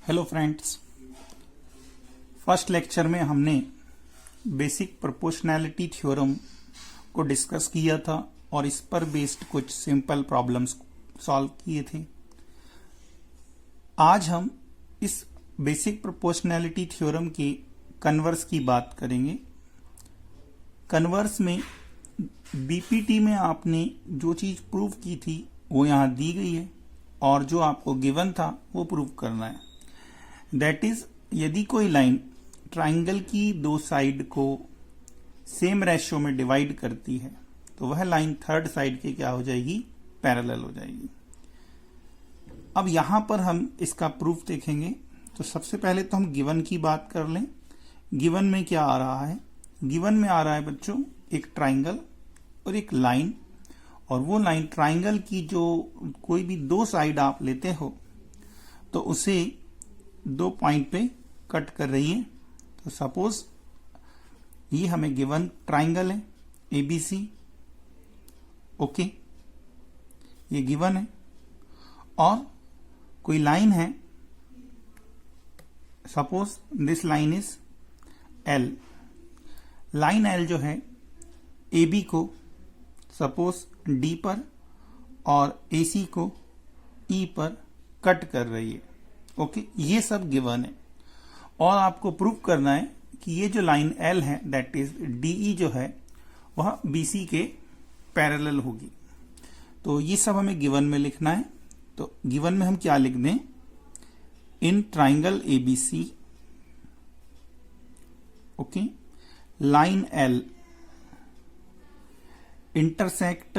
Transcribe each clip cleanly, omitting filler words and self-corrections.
Hello friends, first lecture में हमने basic proportionality theorem को डिस्कस किया था और इस पर बेस्ड कुछ सिंपल प्रॉब्लम्स सॉल्व किए थे। आज हम इस बेसिक प्रोपोर्शनैलिटी थ्योरम के कन्वर्स की बात करेंगे। कन्वर्स में बीपीटी में आपने जो चीज प्रूव की थी वो यहां दी गई है और जो आपको गिवन था वो प्रूव करना है। दैट इज, यदि कोई लाइन ट्राइंगल की दो साइड को सेम रेशियो में डिवाइड करती है तो वह लाइन थर्ड साइड के क्या हो जाएगी, पैरेलल हो जाएगी। अब यहां पर हम इसका प्रूफ देखेंगे। तो सबसे पहले तो हम गिवन की बात कर लें। गिवन में क्या आ रहा है? गिवन में आ रहा है बच्चों एक ट्राइंगल और एक लाइन, और वो लाइन ट्राइंगल की जो कोई भी दो साइड आप लेते हो तो उसे दो पॉइंट पे कट कर रही है। तो सपोज ये हमें गिवन ट्राइंगल है एबीसी, ओके, ये गिवन है, और कोई लाइन है, suppose this line is L. Line L जो है एबी को सपोज डी पर और एसी को ई पर कट कर रही है। ओके, ये सब गिवन है और आपको प्रूव करना है कि ये जो लाइन एल है दैट इज डीई जो है वह बीसी के पैरेलल होगी। तो ये सब हमें गिवन में लिखना है। तो गिवन में हम क्या लिख दें? इन triangle ABC, okay, line L intersect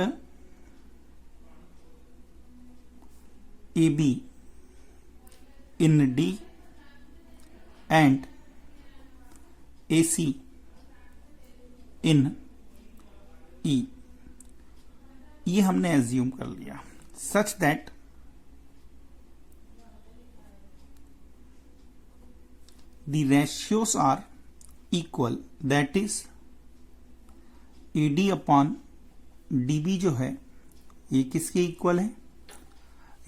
AB in D and AC in E। ये हमने एज्यूम कर लिया such that the ratios are equal, that is AD upon DB जो है ये किसके इक्वल है?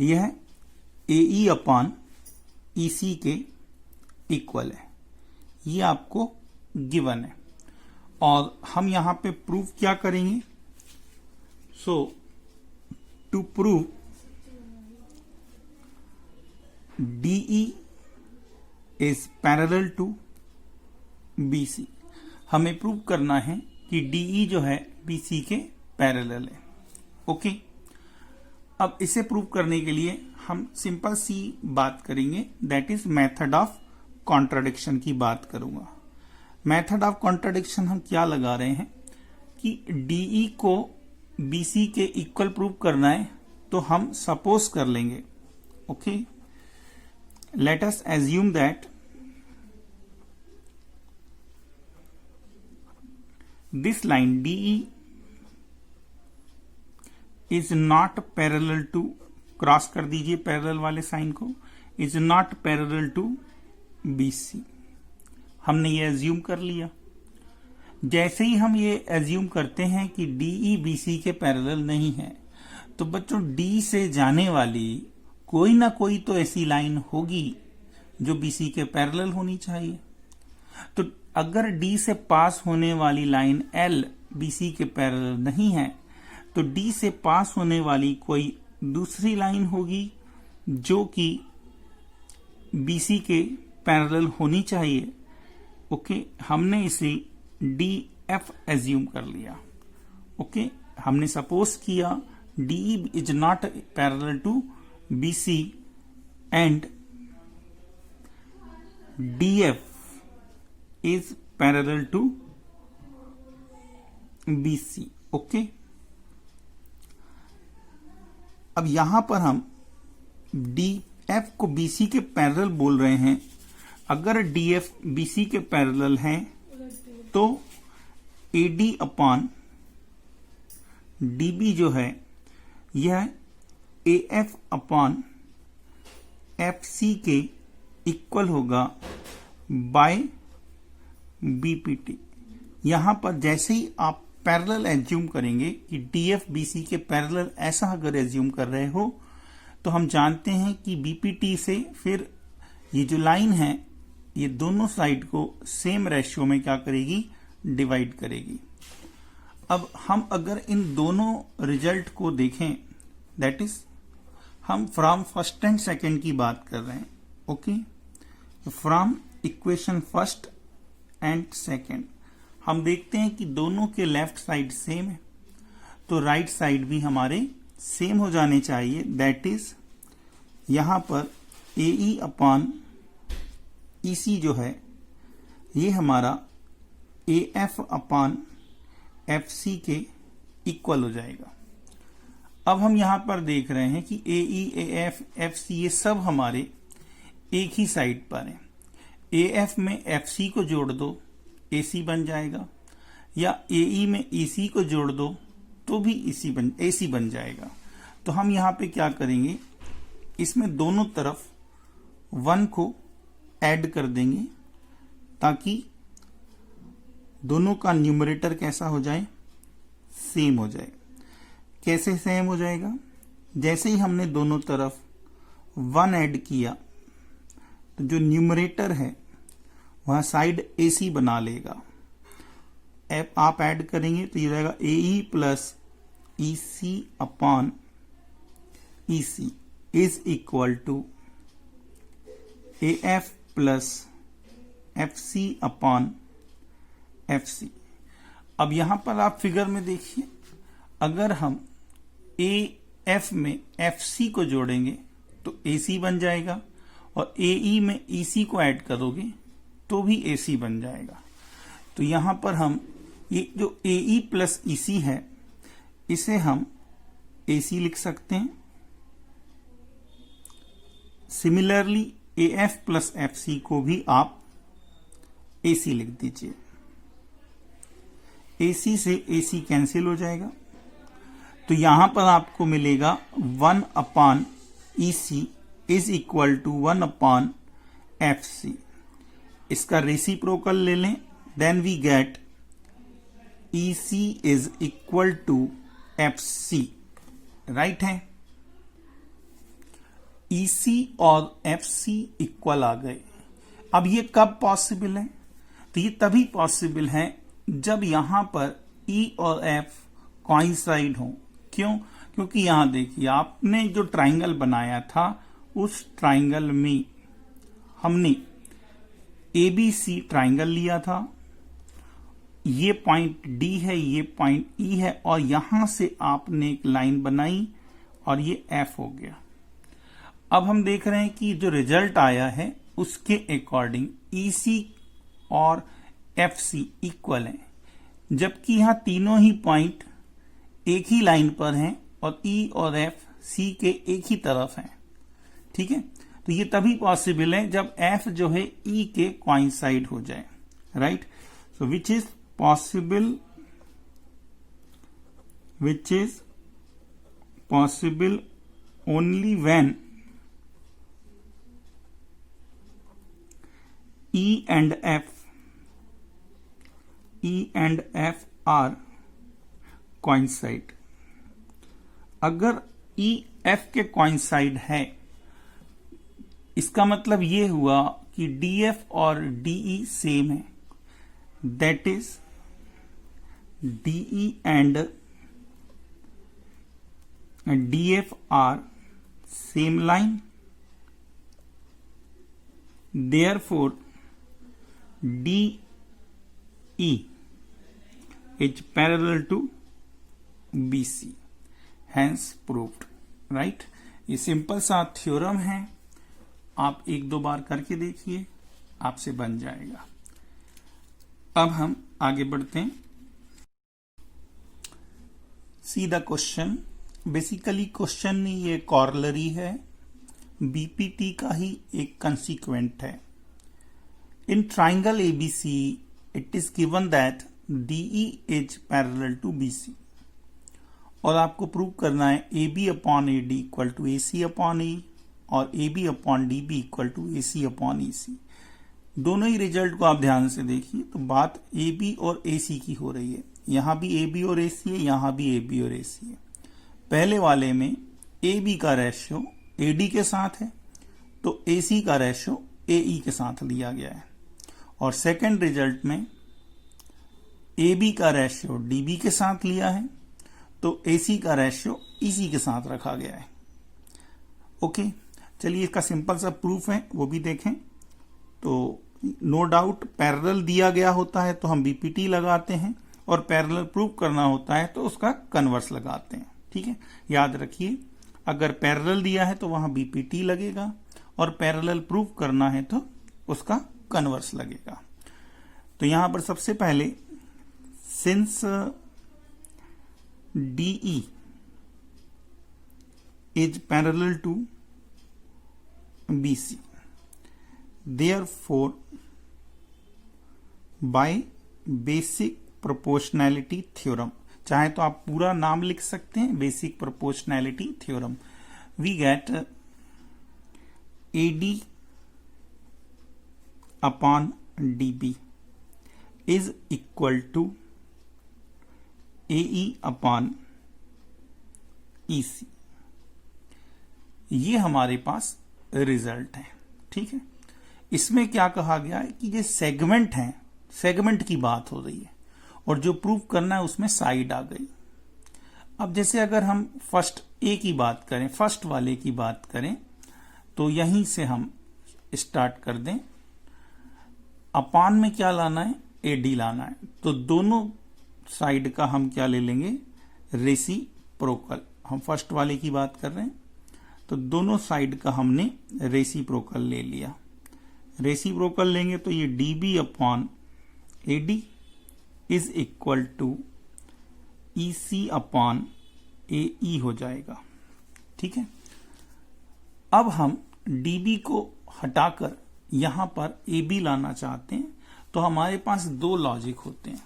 यह AE अपॉन EC के इक्वल है। ये आपको गिवन है और हम यहां पे प्रूफ क्या करेंगे? So to prove DE is parallel to BC, हमें प्रूव करना है कि DE जो है BC के पैरेलल है। ओके, अब इसे प्रूव करने के लिए हम सिंपल सी बात करेंगे, that is method of contradiction की बात करूंगा। मेथड ऑफ कॉन्ट्राडिक्शन हम क्या लगा रहे हैं कि DE को BC के इक्वल प्रूव करना है तो हम सपोज कर लेंगे, okay, let us assume that this line DE is not parallel to, cross कर दीजिए पैरेलल वाले साइन को, is not parallel to BC। हमने ये एज्यूम कर लिया। जैसे ही हम ये एज्यूम करते हैं कि DE BC के पैरेलल नहीं है तो बच्चों D से जाने वाली कोई ना कोई तो ऐसी लाइन होगी जो BC के पैरेलल होनी चाहिए। तो अगर D से पास होने वाली लाइन L BC के पैरेलल नहीं है तो D से पास होने वाली कोई दूसरी लाइन होगी जो कि BC के पैरेलल होनी चाहिए। ओके, हमने इसे DF एज्यूम कर लिया। ओके, हमने सपोज किया DE is not parallel to BC and DF is parallel to BC। Okay, अब यहां पर हम DF को BC के पैरेलल बोल रहे हैं। अगर DF BC के पैरेलल है तो AD अपॉन DB जो है यह AF अपॉन FC के इक्वल होगा बाय BPT। यहां पर जैसे ही आप पैरेलल एज्यूम करेंगे कि DF BC के पैरेलल, ऐसा अगर एज्यूम कर रहे हो तो हम जानते हैं कि BPT से फिर ये जो लाइन है ये दोनों साइड को सेम रेशियो में क्या करेगी, डिवाइड करेगी। अब हम अगर इन दोनों रिजल्ट को देखें, दैट इज हम फ्रॉम फर्स्ट एंड सेकंड की बात कर रहे हैं। Okay, from equation first and second हम देखते हैं कि दोनों के लेफ्ट साइड सेम है, तो राइट साइड भी हमारे सेम हो जाने चाहिए। दैट इज यहां पर AE अपॉन EC जो है ये हमारा AF अपॉन FC के इक्वल हो जाएगा। अब हम यहां पर देख रहे हैं कि AE, AF, FC ये सब हमारे एक ही साइड पर हैं। AF में FC को जोड़ दो AC बन जाएगा, या AE में EC को जोड़ दो तो भी AC बन जाएगा। तो हम यहां पे क्या करेंगे, इसमें दोनों तरफ 1 को ऐड कर देंगे ताकि दोनों का न्यूमरेटर कैसा हो जाए, सेम हो जाए। कैसे सेम हो जाएगा, जैसे ही हमने दोनों तरफ 1 ऐड किया तो जो न्यूमरेटर है वह साइड AC बना लेगा। आप ऐड करेंगे तो ये रहेगा AE plus EC upon EC is equal to AF plus FC upon FC। अब यहां पर आप फिगर में देखिए, अगर हम AF में FC को जोड़ेंगे तो AC बन जाएगा, और AE में EC को ऐड करोगे तो भी AC बन जाएगा। तो यहां पर हम ये जो AE प्लस EC है इसे हम AC लिख सकते हैं। सिमिलरली AF प्लस FC को भी आप AC लिख दीजिए। AC से AC कैंसिल हो जाएगा, तो यहां पर आपको मिलेगा 1 upon EC is equal to 1 upon FC। इसका रेसिप्रोकल ले लें, then we get EC is equal to FC। Right है, EC और FC इक्वल आ गए। अब ये कब पॉसिबल है, तो ये तभी पॉसिबल है जब यहां पर E और F कोइंसाइड हो। क्यों, क्योंकि यहां देखिए आपने जो ट्राइंगल बनाया था उस ट्राइंगल में हमने ABC ट्राइंगल लिया था, ये पॉइंट D है, ये पॉइंट E है, और यहां से आपने एक लाइन बनाई और ये F हो गया। अब हम देख रहे हैं कि जो रिजल्ट आया है उसके अकॉर्डिंग EC और FC इक्वल हैं, जबकि यहां तीनों ही पॉइंट एक ही लाइन पर हैं और E और F C के एक ही तरफ हैं। ठीक है, तो ये तभी पॉसिबल है जब F जो है E के कोइंसाइड हो जाए। Right, so which is possible only when E and F are coincide। अगर E F के coincide है, इसका मतलब ये हुआ कि DF और DE सेम है। That is DE and DF are same line, therefore DE is parallel to BC, hence proved। Right, ये सिंपल सा थ्योरम है, आप एक दो बार करके देखिए, आपसे बन जाएगा। अब हम आगे बढ़ते हैं। See the question. Basically question नहीं, ये कॉरलरी है, बीपीटी का ही एक कंसीक्वेंट है। In triangle ABC it is given that DE is parallel to BC, और आपको प्रूव करना है AB upon AD equal to AC upon E और AB upon DB equal to AC upon EC। दोनों ही result को आप ध्यान से देखिए तो बात AB और AC की हो रही है। यहां भी AB और AC है, यहां भी AB और AC है। पहले वाले में AB का रेशियो AD के साथ है तो AC का रेशियो AE के साथ लिया गया है, और सेकंड रिजल्ट में AB का रेशियो DB के साथ लिया है, तो AC का रेशियो EC के साथ रखा गया है। ओके, चलिए इसका सिंपल सा प्रूफ है वो भी देखें। तो नो डाउट पैरेलल दिया गया होता है तो हम BPT लगाते हैं, और पैरेलल प्रूफ करना होता है तो उसका कन्वर्स लगाते हैं। ठीक है, याद रखिए, अगर पैरेलल दिया है तो वहां BPT लगेगा, और पैरेलल प्रूफ करना है तो उसका कन्वर्स लगेगा। तो यहां पर सबसे पहले since DE is parallel to BC, therefore by basic proportionality theorem, चाहे तो आप पूरा नाम लिख सकते हैं, basic proportionality theorem, we get AD upon DB is equal to AE upon EC। ये हमारे पास रिजल्ट है। ठीक है, इसमें क्या कहा गया है कि ये सेगमेंट है, सेगमेंट की बात हो रही है, और जो प्रूफ करना है उसमें साइड आ गई। अब जैसे अगर हम फर्स्ट ए की बात करें, फर्स्ट वाले की बात करें, तो यहीं से हम स्टार्ट कर दें। अपान में क्या लाना है, AD लाना है, तो दोनों साइड का हम क्या ले लेंगे, रेसिप्रोकल। हम फर्स्ट वाले की बात कर रहे हैं, तो दोनों साइड का हमने रेसिप्रोकल ले लिया। रेसिप्रोकल लेंगे तो ये DB upon AD is equal to EC upon AE हो जाएगा। ठीक है, अब हम DB को हटाकर यहां पर AB लाना चाहते हैं, तो हमारे पास दो लॉजिक होते हैं।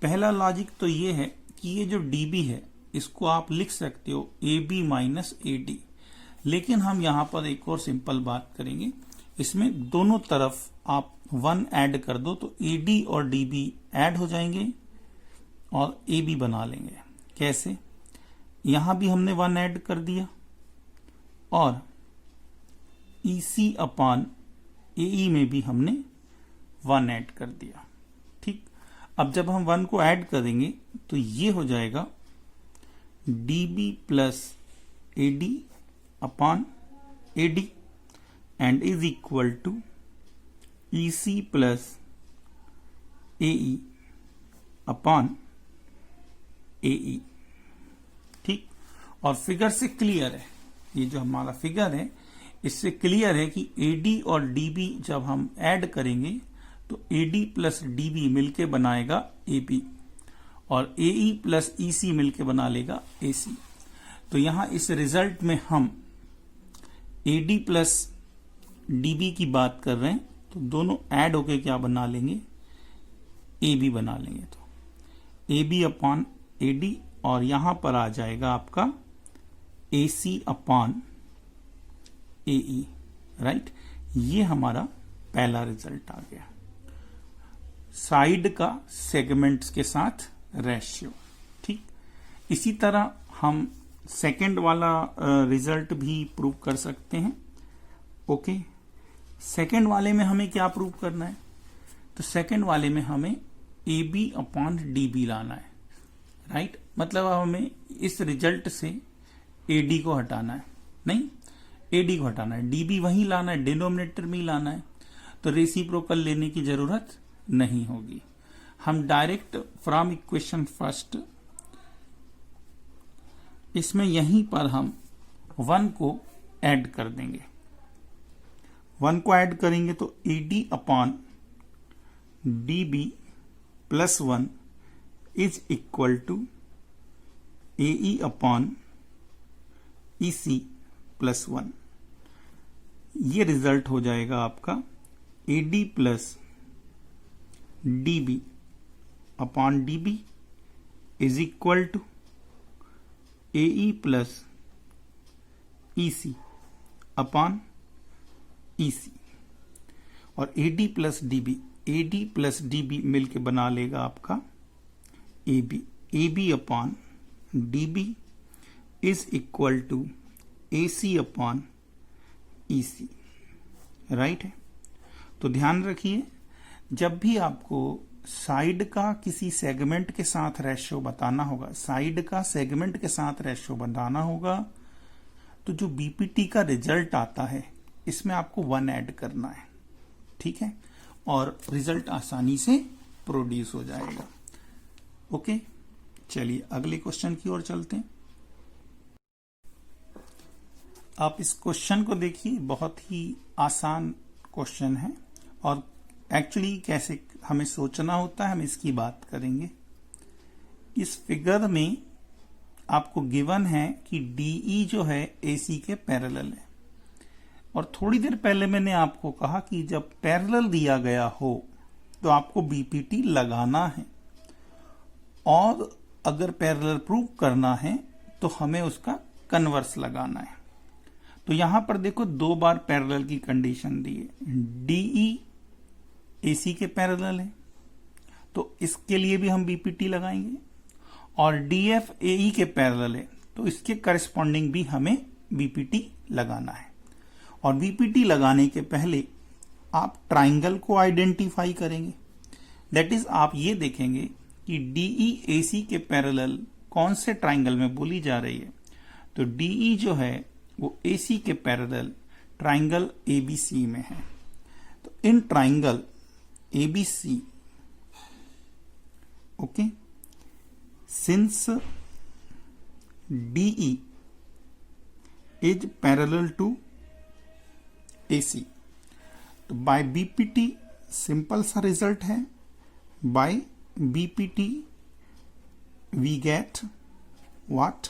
पहला लॉजिक तो ये है कि ये जो DB है इसको आप लिख सकते हो AB माइनस AD, लेकिन हम यहां पर एक और सिंपल बात करेंगे, इसमें दोनों तरफ आप 1 ऐड कर दो तो AD और DB ऐड हो जाएंगे और AB बना लेंगे। कैसे, यहां भी हमने 1 ऐड कर दिया और EC अपॉन AE में भी हमने 1 ऐड कर दिया। ठीक, अब जब हम 1 को ऐड करेंगे तो ये हो जाएगा DB plus AD upon AD and is equal to EC plus AE upon AE। ठीक, और फिगर से क्लियर है, ये जो हमारा फिगर है इससे क्लियर है कि AD और DB जब हम ऐड करेंगे तो AD प्लस DB मिलके बनाएगा AB, और AE प्लस EC मिलके बना लेगा AC। तो यहां इस रिजल्ट में हम AD प्लस DB की बात कर रहे हैं, तो दोनों ऐड होके क्या बना लेंगे, AB बना लेंगे। तो AB अपॉन AD, और यहां पर आ जाएगा आपका AC अपॉन AE। राइट, ये हमारा पहला रिजल्ट आ गया, साइड का सेगमेंट्स के साथ रेशियो। ठीक, इसी तरह हम सेकंड वाला रिजल्ट भी प्रूव कर सकते हैं। ओके, सेकंड वाले में हमें क्या प्रूव करना है, तो सेकंड वाले में हमें AB अपॉन DB लाना है। राइट, मतलब हमें इस रिजल्ट से AD को हटाना है, नहीं AD को हटाना है, DB वहीं लाना है, डिनोमिनेटर में ही लाना है, तो रेसिप्रोकल लेने की जरूरत नहीं होगी। हम डायरेक्ट फ्रॉम इक्वेशन फर्स्ट इसमें यहीं पर हम 1 को ऐड कर देंगे। 1 को ऐड करेंगे तो AD upon DB plus 1 is equal to AE upon EC plus 1। ये रिजल्ट हो जाएगा आपका AD plus DB upon DB is equal to AE plus EC upon EC, और AD प्लस DB मिलके बना लेगा आपका AB upon DB is equal to AC upon EC। Right है, तो ध्यान रखिए, जब भी आपको साइड का किसी सेगमेंट के साथ रेशियो बताना होगा, साइड का सेगमेंट के साथ रेशियो बताना होगा, तो जो बीपीटी का रिजल्ट आता है इसमें आपको 1 ऐड करना है, ठीक है, और रिजल्ट आसानी से प्रोड्यूस हो जाएगा। ओके, चलिए अगले क्वेश्चन की ओर चलते हैं। आप इस क्वेश्चन को देखिए, बहुत ही आसान क्वेश्चन है और एक्चुअली कैसे हमें सोचना होता है हम इसकी बात करेंगे। इस फिगर में आपको गिवन है कि डीई जो है एसी के पैरेलल है, और थोड़ी देर पहले मैंने आपको कहा कि जब पैरेलल दिया गया हो तो आपको बीपीटी लगाना है, और अगर पैरेलल प्रूव करना है तो हमें उसका कन्वर्स लगाना है। तो यहां पर देखो 2 बार पैरेलल की कंडीशन दी है, डीई एसी के पैरेलल है तो इसके लिए भी हम बीपीटी लगाएंगे, और डीएफ एई के पैरेलल है तो इसके करस्पॉन्डिंग भी हमें बीपीटी लगाना है। और बीपीटी लगाने के पहले आप ट्राइंगल को आइडेंटिफाई करेंगे, दैट इज आप ये देखेंगे कि डीई एसी के पैरेलल कौन से ट्राइंगल में बोली जा रही है। तो डीई जो है वो एसी के पैरेलल ट्राइंगल एबीसी में है। तो in triangle ABC, okay, since DE is parallel to AC, तो बाय बीपीटी सिंपल सा रिजल्ट है, by BPT we get what,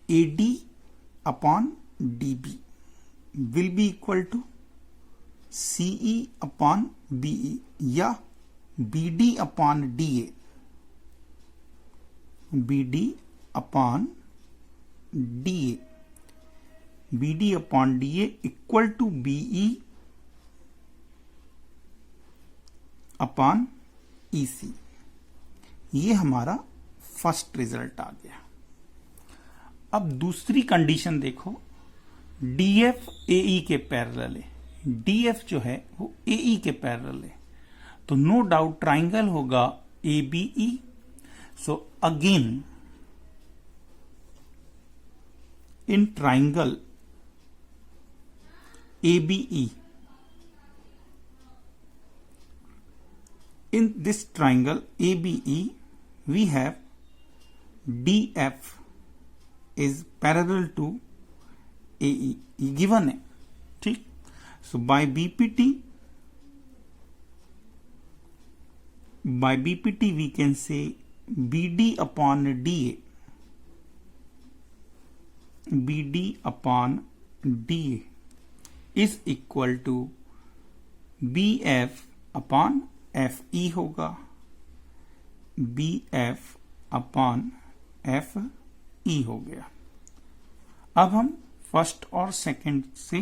AD upon DB will be equal to CE upon BE या BD upon DA, BD upon DA, BD upon DA equal to BE upon EC। ये हमारा first result आ गया। अब दूसरी condition देखो, DF एई के parallel है, DF जो है वो एई के पैरेलल है, तो नो डाउट ट्राइंगल होगा ABE. So again in triangle ABE, in this triangle ABE we have DF is parallel to AE, ये given है, ठीक। so by BPT we can say BD upon DA, BD upon DA is equal to BF upon FE होगा, BF upon FE हो गया। अब हम first और second से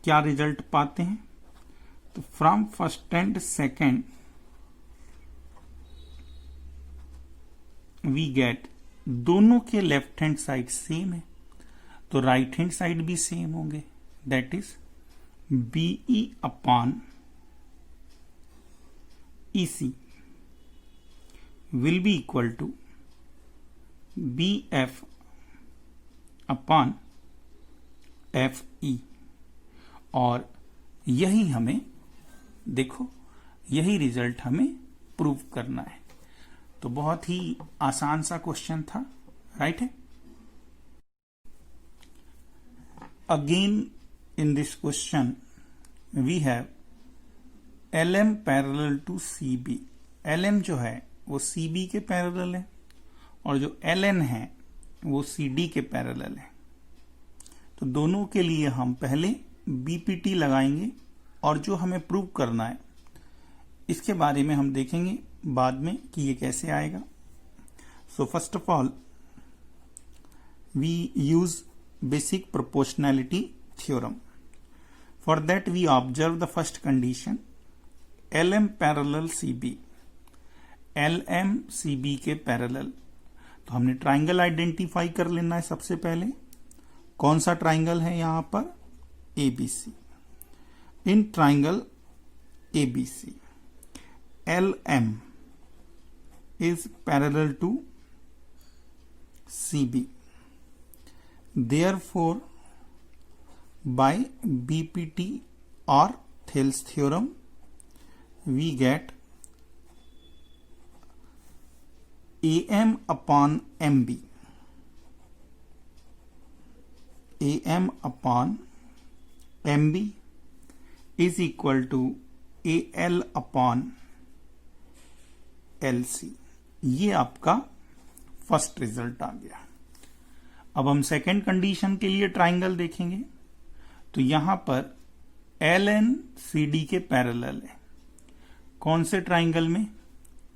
क्या रिजल्ट पाते हैं, तो from first and second we get, दोनों के लेफ्ट हैंड साइड सेम है तो राइट हैंड साइड भी सेम होंगे, that is BE upon EC will be equal to BF upon FE, और यही हमें देखो, यही रिजल्ट हमें प्रूव करना है। तो बहुत ही आसान सा क्वेश्चन था, राइट है। Again in this question we have LM parallel to CB, LM जो है वो CB के पैरेलल है और जो LN है वो CD के पैरेलल है। तो दोनों के लिए हम पहले BPT लगाएंगे और जो हमें प्रूव करना है इसके बारे में हम देखेंगे बाद में कि ये कैसे आएगा। So first of all we use basic proportionality theorem. For that we observe the first condition, LM parallel CB, LM CB के पैरेलल। तो हमने ट्राइंगल आइडेंटिफाई कर लेना है सबसे पहले। कौन सा ट्राइंगल है यहां पर, ABC। in triangle ABC, LM is parallel to CB. Therefore, by BPT or Thales theorem, we get AM upon MB. AM upon MB is equal to AL upon LC. ये आपका फर्स्ट रिजल्ट आ गया। अब हम second condition के लिए triangle देखेंगे। तो यहां पर LN CD के पैरेलल है। कौन से ट्राइंगल में?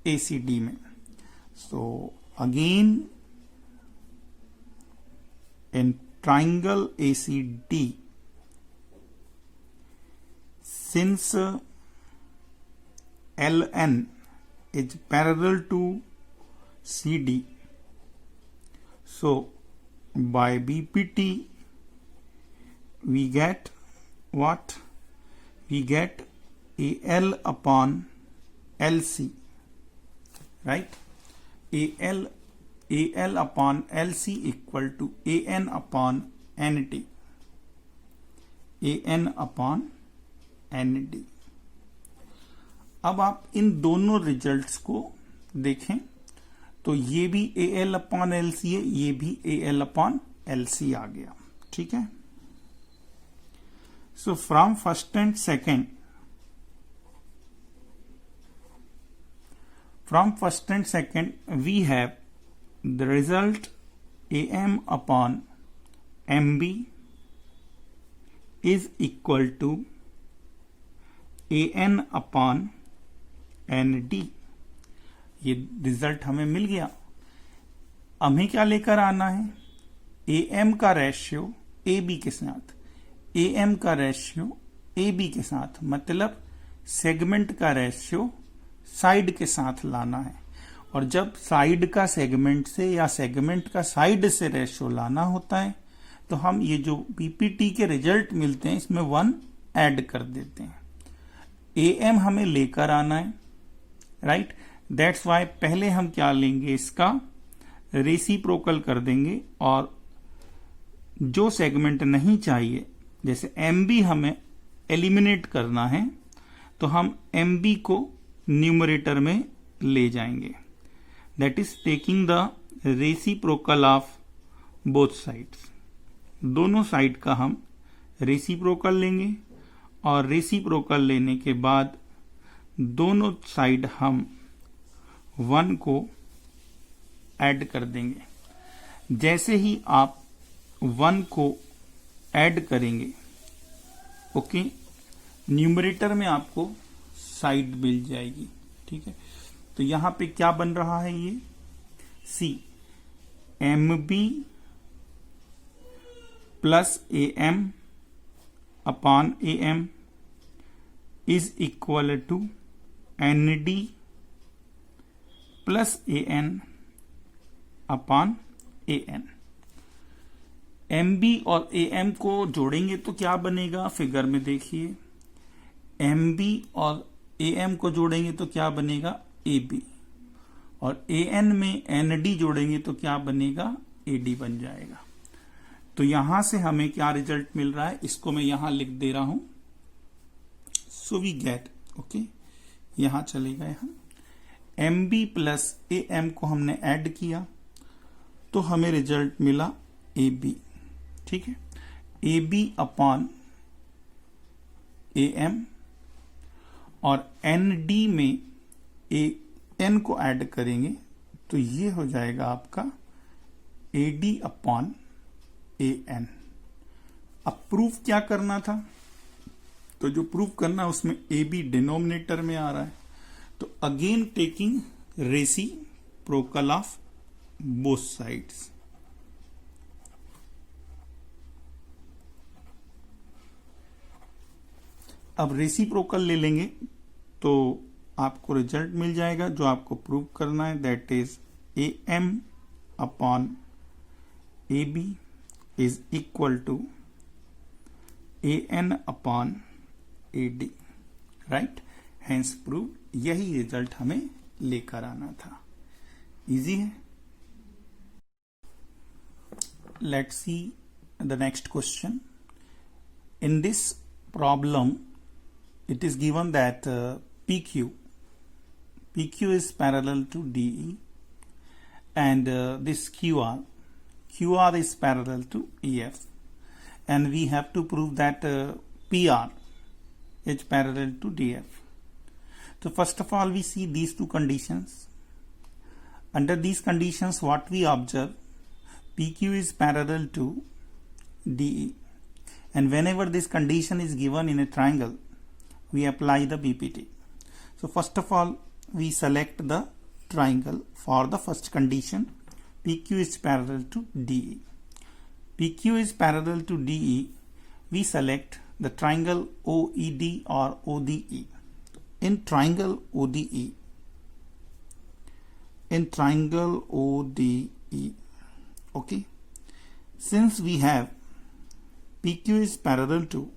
ACD में। So again in triangle ACD, since LN is parallel to CD, so by BPT we get what? We get AL upon LC, right? AL upon LC equal to AN upon ND. AN upon ND. अब आप इन दोनों results को देखें तो ये भी AL upon LC है, ये भी AL अपॉन LC आ गया। ठीक है। So from first and second, we have the result AM upon MB is equal to AN upon ND। ये रिजल्ट हमें मिल गया। हमें क्या लेकर आना है? AM का रेशियो AB के साथ, AM का रेशियो AB के साथ, मतलब सेगमेंट का रेशियो साइड के साथ लाना है। और जब साइड का सेगमेंट से या सेगमेंट का साइड से रेशियो लाना होता है तो हम ये जो PPT के रिजल्ट मिलते हैं इसमें 1 ऐड कर देते हैं। AM हमें लेकर आना है, राइट? दैट्स वाई पहले हम क्या लेंगे, इसका रेसिप्रोकल कर देंगे। और जो सेगमेंट नहीं चाहिए, जैसे MB हमें एलिमिनेट करना है, तो हम MB को न्यूमरेटर में ले जाएंगे। That is taking the reciprocal of both sides. दोनों साइड का हम रेसिप्रोकल लेंगे और रेसिप्रोकल लेने के बाद दोनों साइड हम 1 को ऐड कर देंगे। जैसे ही आप 1 को ऐड करेंगे, ओके, न्यूमरेटर में आपको साइड मिल जाएगी। ठीक है। तो यहां पे क्या बन रहा है? ये C MB plus AM upon AM is equal to ND plus AN upon AN। MB और AM को जोड़ेंगे तो क्या बनेगा? फिगर में देखिए, MB और AM को जोड़ेंगे तो क्या बनेगा? AB। और AN में ND जोड़ेंगे तो क्या बनेगा? AD बन जाएगा। तो यहां से हमें क्या रिजल्ट मिल रहा है, इसको मैं यहां लिख दे रहा हूं। सो वी गेट, ओके, यहां चले गए हम। MB प्लस AM को हमने ऐड किया तो हमें रिजल्ट मिला AB। ठीक है। AB अपॉन AM और ND में AN को ऐड करेंगे तो ये हो जाएगा आपका AD अपॉन AN। अब प्रूफ क्या करना था? तो जो प्रूफ करना है उसमें AB डिनोमिनेटर में आ रहा है, तो again taking reciprocal of both sides. अब रेसिप्रोकल ले लेंगे तो आपको रिजल्ट मिल जाएगा जो आपको प्रूव करना है। That is AM upon AB is equal to AN upon AD, right. Hence prove, यही रिजल्ट हमें लेकर आना था। इजी है। Let's see the next question. In this problem, it is given that PQ is parallel to DE, and this QR is parallel to EF, and we have to prove that PR is parallel to DF. So first of all, we see these two conditions. Under these conditions, what we observe, PQ is parallel to DE. And whenever this condition is given in a triangle, we apply the BPT. So first of all, we select the triangle for the first condition. PQ is parallel to DE. PQ is parallel to DE. We select the triangle OED or ODE. In triangle ODE, okay, since we have PQ is parallel to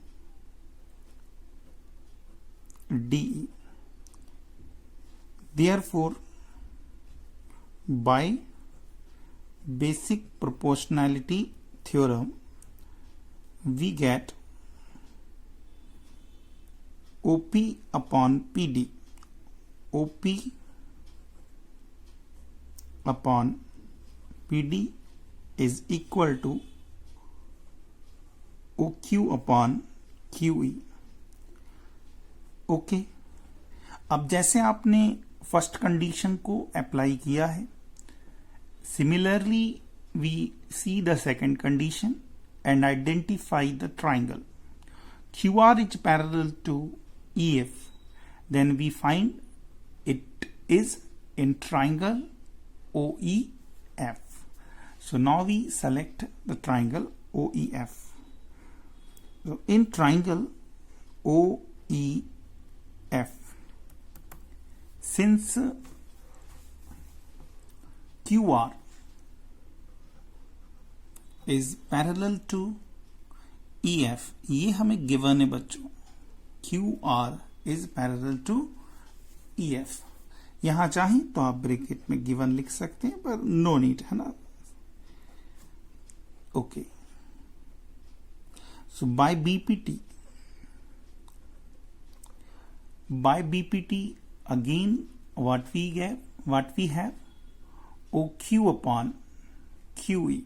DE, therefore by basic proportionality theorem we get OP upon PD. OP upon PD is equal to OQ upon QE. ओके, अब जैसे आपने first condition को apply किया है, similarly we see the second condition and identify the triangle QR is parallel to EF, then we find it is in triangle OEF. So now we select the triangle OEF. So in triangle OEF, since QR is parallel to EF, ये हमें given है बच्चों, QR is parallel to EF. यहां चाहें तो आप bracket में given लिख सकते हैं, पर नो नीड है ना। Okay, so by BPT again what we have OQ upon QE.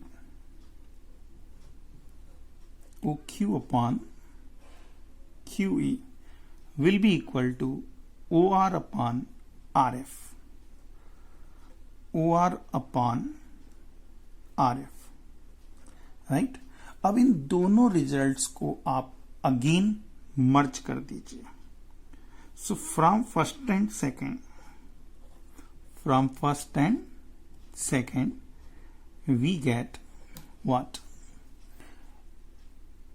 OQ upon QE will be equal to OR upon RF. OR upon RF, right? अब इन दोनों रिजल्ट्स को आप अगेन मर्ज कर दीजिए. So from first and second we get what?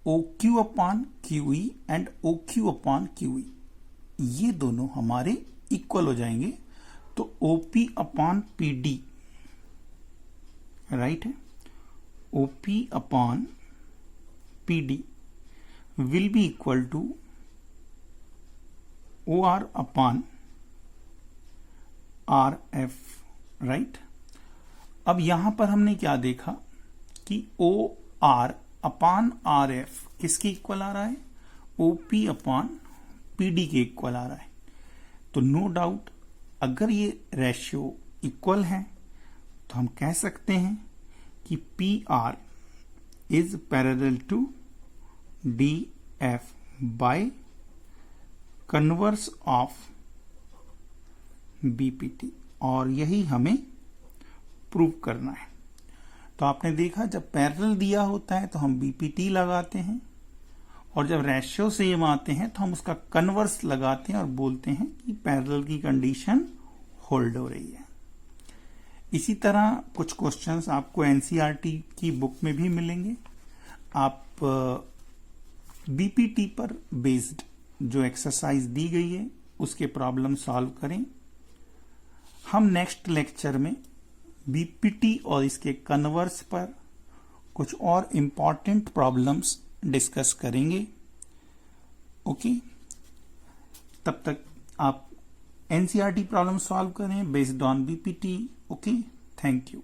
OQ upon QE and OQ upon QE, ये दोनों हमारे equal हो जाएंगे. तो OP अपॉन PD, राइट है, OP upon PD will be equal to OR upon RF, right. अब यहां पर हमने क्या देखा कि OR अपॉन RF किसके इक्वल आ रहा है? OP अपॉन PD के इक्वल आ रहा है. तो नो डाउट अगर ये रेशियो इक्वल है तो हम कह सकते हैं कि PR is parallel to DF by converse of BPT, और यही हमें प्रूव करना है. तो आपने देखा जब पैरेलल दिया होता है तो हम BPT लगाते हैं, और जब रेशियो सेम आते हैं तो हम उसका कन्वर्स लगाते हैं और बोलते हैं कि पैरेलल की कंडीशन होल्ड हो रही है. इसी तरह कुछ क्वेश्चंस आपको NCERT की बुक में भी मिलेंगे. आप BPT पर बेस्ड जो एक्सरसाइज दी गई है उसके प्रॉब्लम सॉल्व करें. हम नेक्स्ट लेक्चर में BPT और इसके कन्वर्स पर कुछ और इंपॉर्टेंट प्रॉब्लम्स डिस्कस करेंगे. ओके, तब तक आप एनसीईआरटी प्रॉब्लम सॉल्व करें based on BPT. Okay, thank you.